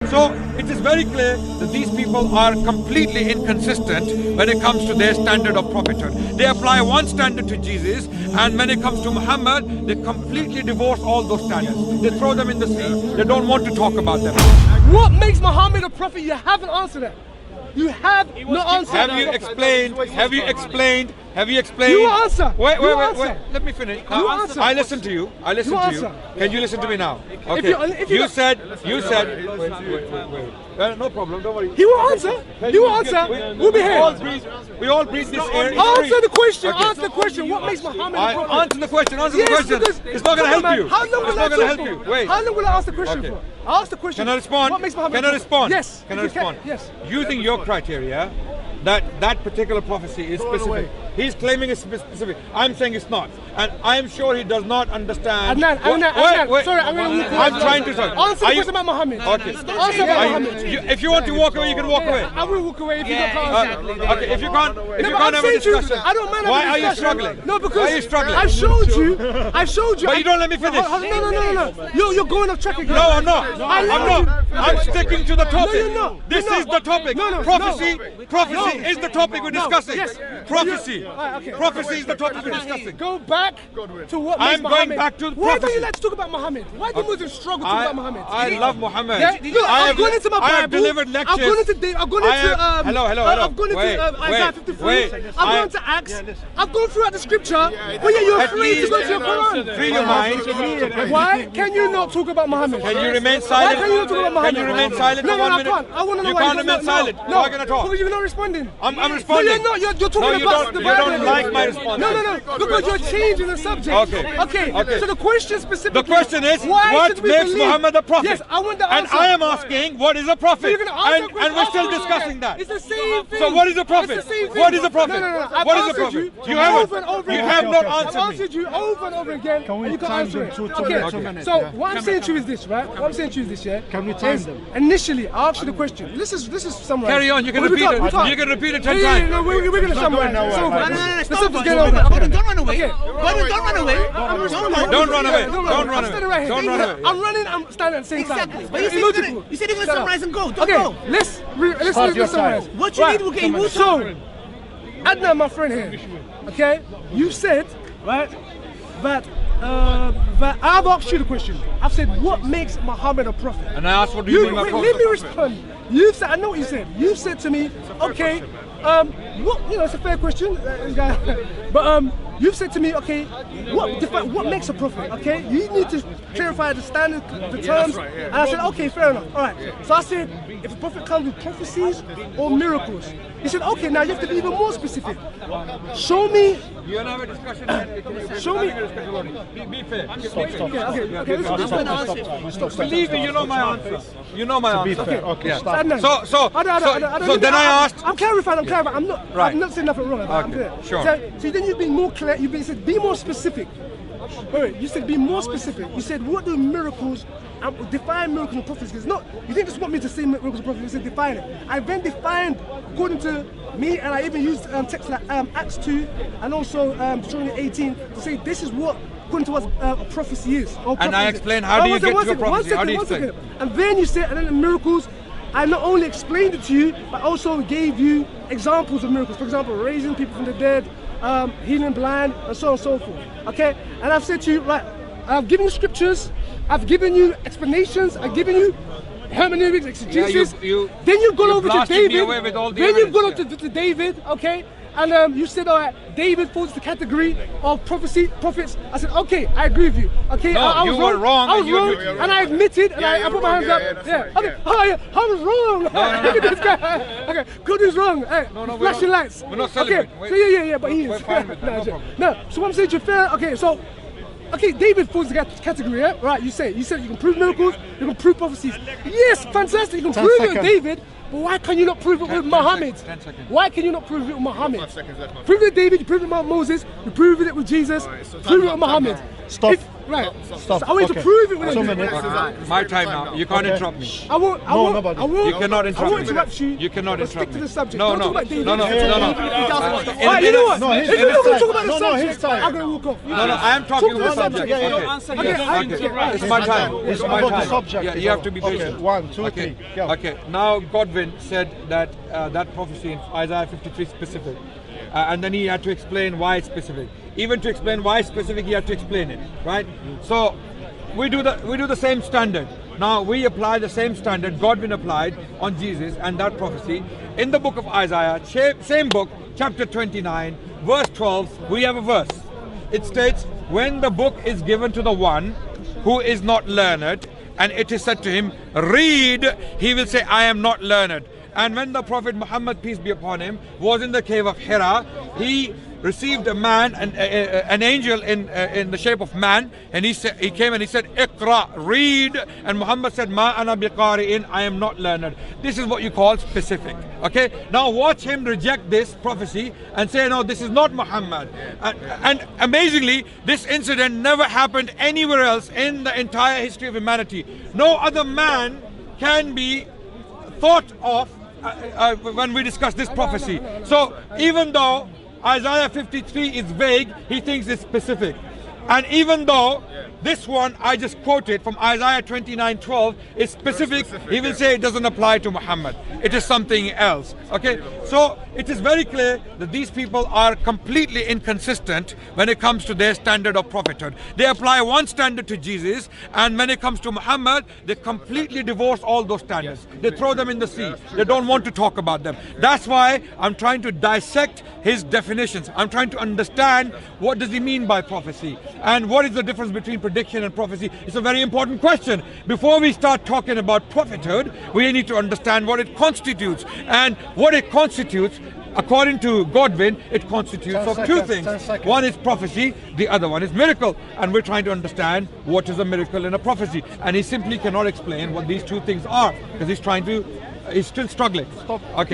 So it is very clear that these people are completely inconsistent when it comes to their standard of prophethood. They apply one standard to Jesus, and when it comes to Muhammad, they completely divorce all those standards. They throw them in the sea. They don't want to talk about them. What makes Muhammad a prophet? You haven't answered that. You have no answer. Have you explained? Have you explained? Have you explained? You answer. Wait. Let me finish. You answer. I listen to you. I listen to you. Can you listen to me now? Okay. If you said. Wait. No problem. Don't worry. He will answer. He will answer. We'll be here. We all breathe this air. Answer the question. Okay. Answer the question. What makes Muhammad a prophet? Answer the question. Answer the question. It's not going to help you. How long will it's not going to help you. Wait. How long will I ask the question for? I'll ask the question. Can I respond? What makes Muhammad Can I respond? Yes. Can I respond? Yes. Using your criteria, that particular prophecy is specific. He's claiming it's specific. I'm saying it's not. And I'm sure he does not understand. Adnan, wait. Sorry, I'm trying to say. Answer the question about Muhammad. Okay. Answer about Muhammad. If you want to walk away, you can walk away. I will walk away if you don't answer. Okay, if you can't have a discussion. I don't mind. Why are you struggling? No, because why are you struggling? I showed you. But you don't let me finish. No. You're going off track again. No, I'm not. I'm not. I'm sticking to the topic. No, you're not. This is the topic. Prophecy is the topic we're discussing. Yes. Prophecy. Prophecy is the topic we're discussing. Go back to what makes I'm going back to Why prophecy. don't you like to talk about Muhammad? Why do Muslims struggle to talk about Muhammad? I love Muhammad. I've gone into my Bible. I have delivered lectures. I've gone into I've gone into Isaiah 53. I've gone to Acts. I've gone throughout the scripture. But yet you're free to go to your Quran. Free your mind. Why can you not talk about Muhammad? Can you remain silent? Why can you not talk about Muhammad? Can you remain silent for 1 minute? No, I can't. I want to know you why can't remain silent. No, You're not going to talk. Because you're not responding. I'm responding. No, you're not. You're talking about the Bible. You don't like my response. No. Because you're changing the subject. Okay. So the question specifically. The question is, what makes Muhammad a prophet? Yes, I want the answer. And I am asking, what is a prophet? And we're still discussing that. It's the same thing. So what is a prophet? What is a prophet? No. What is a prophet? You have not answered me. I've answered you over and over again. And you can't answer it. Okay. So what I'm saying to you is this, right? What I'm saying to you is this, yeah? Can we time them? Initially, I asked you the question. This is summarize. Carry on. You can repeat it. You can repeat it 10 times. No, we're going to summarize. Don't run away. Don't run away. Don't run away. Don't run away. Don't run away. I'm running. I'm standing at the same time. Exactly. But you said you're going to summarize and go. Don't go. Let's summarize. What you need, okay, move on. Adnan, my friend here, okay, you said, right, that I've asked you the question. I've said, what makes Muhammad a prophet? And I asked, what do you mean by prophet? Let me respond. You said, I know what you said. You said to me, okay, it's a fair question, but you've said to me, okay, what makes a prophet? Okay, you need to clarify the standard, the terms. And I said, okay, fair enough. All right. So I said, if a prophet comes with prophecies or miracles, he said, okay, now you have to be even more specific. Show me. You don't have a discussion. Show me. Be fair. Okay. Stop. Believe me, you know my answer. You know my answer. Okay. So then I asked. I'm clarifying. I'm not saying nothing wrong. I'm clear. Sure. So then you've been more clear. You said be more specific. Wait, you said be more specific. You said what do miracles, define miracles and prophecies. Because you didn't just want me to say miracles and prophecies. You said define it. I then defined according to me, and I even used texts like Acts 2 and also Deuteronomy 18 to say this is what according to what a prophecy is. And I explained how do you get to a prophecy? How do you explain? And then you said, and then the miracles. I not only explained it to you, but also gave you examples of miracles. For example, raising people from the dead, healing blind, and so on and so forth. Okay? And I've said to you, right, I've given you scriptures, I've given you explanations, I've given you hermeneutics, exegesis. Then you've gone over to David. Then you've gone over to David, okay? And you said, all right, David falls the category of prophets. I said, okay, I agree with you. Okay, no, I was wrong. I was wrong, and I admitted, and I put my hands up. Okay, I was wrong. Look at this guy. Okay, good is wrong. Hey, flashing lights. We're not celebrating. Okay, so yeah, but he is. No, so what I'm saying to you, fair. Okay, so. Okay, David falls the category, yeah? Right, you said you can prove miracles, you can prove prophecies. Yes, fantastic, you can prove it with David, but why can you not prove it with Muhammad? 10 seconds. Why can you not prove it with Muhammad? Prove it with David, you prove it with Moses, you prove it with Jesus, prove it with Muhammad. Stop. Right. Stop. So I want you to Okay. prove it with 2 a minutes. My time now. You can't Okay. interrupt me. I won't. nobody. I won't. You cannot I interrupt won't me. interrupt you. You cannot but interrupt stick to me. the subject. No, Don't no. talk about David. No, no, Even if no, no. Alright, you know what? No, If his you're not going to time. talk about the No, his subject, time. I'm going to walk off. No, no, I am talking Talk about the to the subject. subject. Okay. Answer Okay, Okay. It's my time. It's my about the time. subject. Yeah, you have to be Okay, patient. 1, 2, Okay. 3. Go. Okay. Now Godwin said that that prophecy in Isaiah 53 is specific, and then he had to explain why it's specific. Even to explain why it's specific, he had to explain it, right? So we do the same standard. Now we apply the same standard Godwin applied on Jesus and that prophecy in the book of Isaiah, same book, chapter 29, verse 12. We have a verse. It states, "When the book is given to the one who is not learned, and it is said to him, read, he will say, I am not learned." And when the Prophet Muhammad, peace be upon him, was in the cave of Hira, he received a man, an angel in the shape of man, and he came and he said, "Iqra, read." And Muhammad said, "Ma ana biqari'in, I am not learned." This is what you call specific. Okay. Now watch him reject this prophecy and say, "No, this is not Muhammad." And amazingly, this incident never happened anywhere else in the entire history of humanity. No other man can be thought of when we discuss this prophecy. So even though Isaiah 53 is vague, he thinks it's specific. And even though this one I just quoted from Isaiah 29:12 is specific, he will say it doesn't apply to Muhammad. It is something else. Okay, so it is very clear that these people are completely inconsistent when it comes to their standard of prophethood. They apply one standard to Jesus, and when it comes to Muhammad, they completely divorce all those standards. They throw them in the sea. They don't want to talk about them. That's why I'm trying to dissect his definitions. I'm trying to understand what does he mean by prophecy, and what is the difference between prediction and prophecy. It's a very important question. Before we start talking about prophethood, we need to understand what it constitutes. And what it constitutes, according to Godwin, it constitutes of two things. One is prophecy, the other one is miracle. And we're trying to understand what is a miracle and a prophecy. And he simply cannot explain what these two things are, because he's still struggling. Okay.